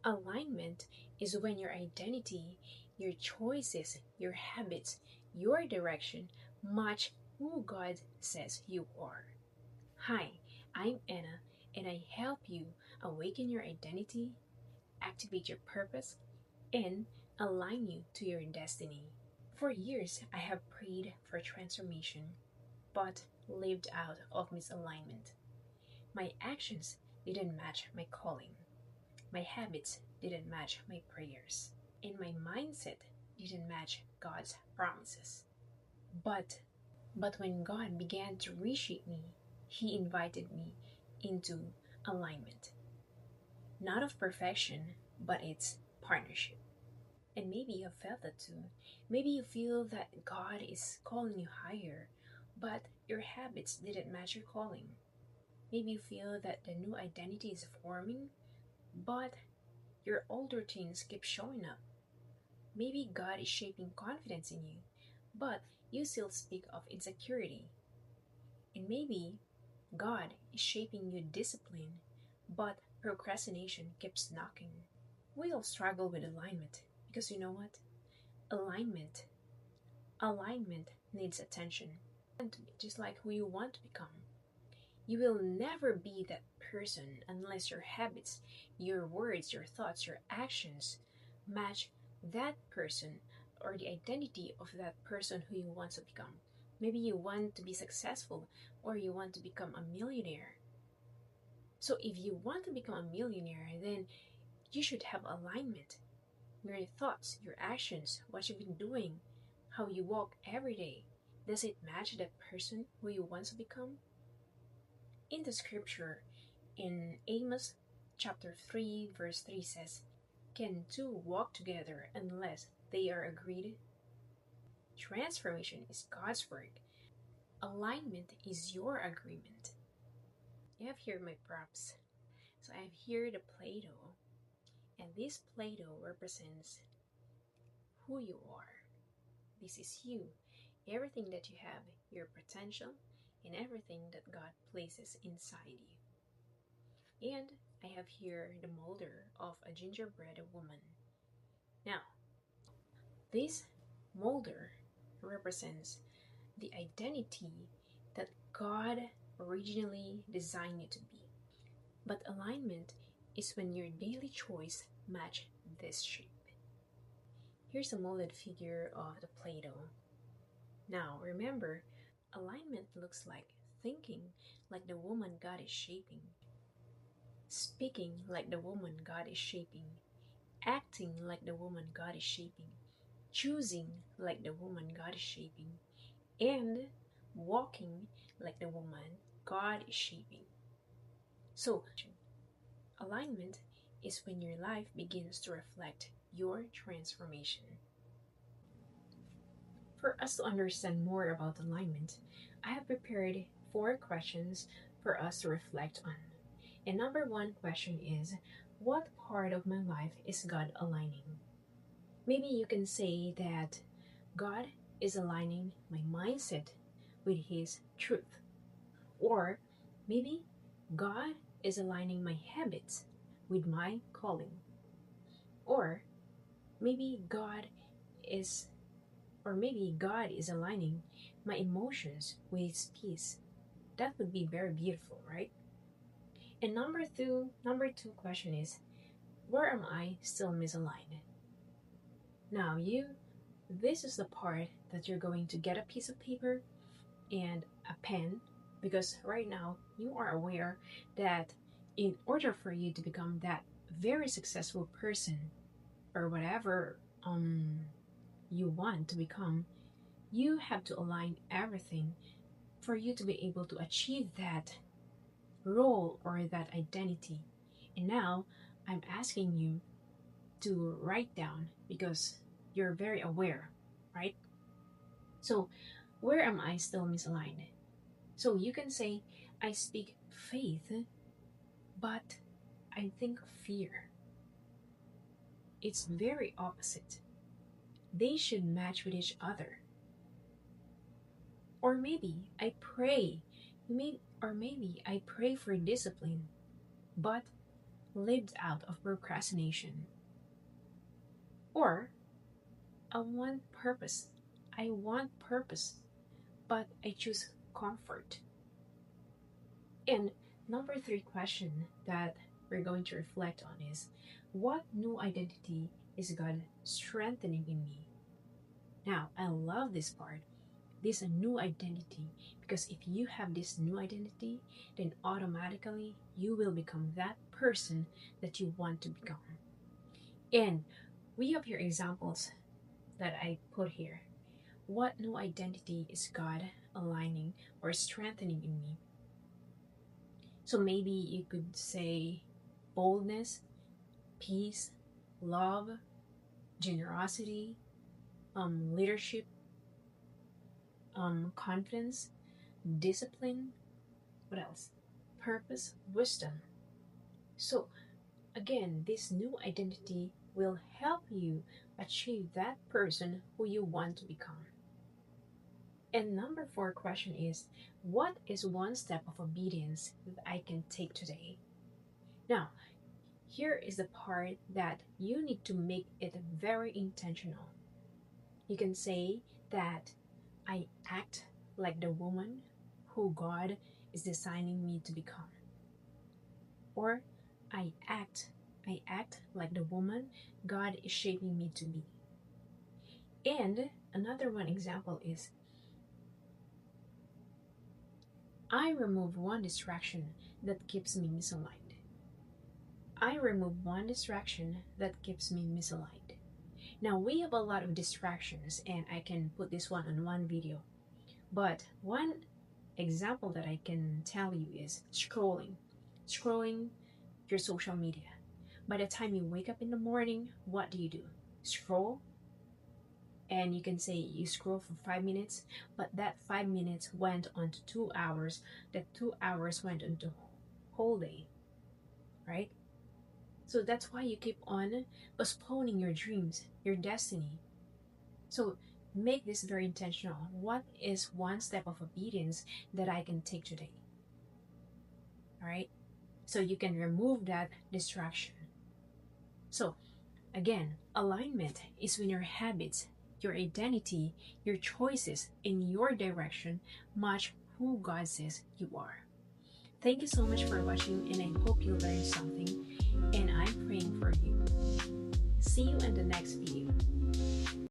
Alignment is when your identity, your choices, your habits, your direction match who God says you are. Hi, I'm Anna, and I help you awaken your identity, activate your purpose, and align you to your destiny. For years, I have prayed for transformation, but lived out of misalignment. My actions didn't match my calling. My habits didn't match my prayers. And my mindset didn't match God's promises. But but when God began to reshape me, he invited me into alignment. Not of perfection, but it's partnership. And maybe you felt that too. Maybe you feel that God is calling you higher, but your habits didn't match your calling. Maybe you feel that the new identity is forming, but your old routines keep showing up. Maybe God is shaping confidence in you, but you still speak of insecurity. And maybe God is shaping you discipline, but procrastination keeps knocking. We all struggle with alignment because you know what? Alignment. Alignment needs attention. And just like who you want to become. You will never be that person unless your habits, your words, your thoughts, your actions match that person or the identity of that person who you want to become. Maybe you want to be successful or you want to become a millionaire. So if you want to become a millionaire, then you should have alignment. Your thoughts, your actions, what you've been doing, how you walk every day. Does it match that person who you want to become? In the scripture, in Amos chapter 3, verse 3 says, can two walk together unless they are agreed? Transformation is God's work. Alignment is your agreement. You have here my props. So I have here the Play-Doh, and this Play-Doh represents who you are. This is you. Everything that you have, your potential, and everything that God places inside you. And I have here the molder of a gingerbread woman. Now, this molder represents the identity that God originally designed you to be. But alignment is when your daily choice match this shape. Here's a molded figure of the Play-Doh. Now, remember, alignment looks like thinking like the woman God is shaping, speaking like the woman God is shaping, acting like the woman God is shaping, choosing like the woman God is shaping, and walking like the woman God is shaping. So, alignment is when your life begins to reflect your transformation. For us to understand more about alignment, I have prepared 4 questions for us to reflect on. And number 1 question is, what part of my life is God aligning? Maybe you can say that God is aligning my mindset with His truth. Or maybe God is aligning my habits with my calling. Or maybe God is maybe God is aligning my emotions with His peace. That would be very beautiful, right? And number two question is, where am I still misaligned? Now this is the part that you're going to get a piece of paper and a pen, because right now you are aware that in order for you to become that very successful person or whatever you want to become, you have to align everything for you to be able to achieve that role or that identity. And now I'm asking you to write down because you're very aware, right? So, where am I still misaligned? So you can say, I speak faith, but I think fear. It's very opposite. They should match with each other. Or maybe I pray, or maybe I pray for discipline, but lived out of procrastination. Or, I want purpose. I want purpose, but I choose comfort. And number three question that we're going to reflect on is, what new identity is God strengthening in me? Now, I love this part, this new identity, because if you have this new identity, then automatically you will become that person that you want to become. And we have here examples that I put here. What new identity is God aligning or strengthening in me? So maybe you could say boldness, peace, love, generosity, leadership, confidence, discipline. What else? Purpose, wisdom. So again, this new identity will help you achieve that person who you want to become. And number four question is, what is one step of obedience that I can take today? Now, here is the part that you need to make it very intentional. You can say that I act like the woman who God is designing me to become. Or I act like the woman God is shaping me to be. And another one example is, I remove one distraction that keeps me misaligned. I remove one distraction that keeps me misaligned. Now, we have a lot of distractions, and I can put this one on one video. But one example that I can tell you is scrolling. Scrolling your social media. By the time you wake up in the morning, what do? Scroll. And you can say you scroll for 5 minutes, but that 5 minutes went on to 2 hours. That 2 hours went into whole day, right? So that's why you keep on postponing your dreams, your destiny. So make this very intentional. What is one step of obedience that I can take today? All right? So you can remove that distraction. So again, alignment is when your habits, your identity, your choices, and your direction match who God says you are. Thank you so much for watching, and I hope you learned something, and I'm praying for you. See you in the next video.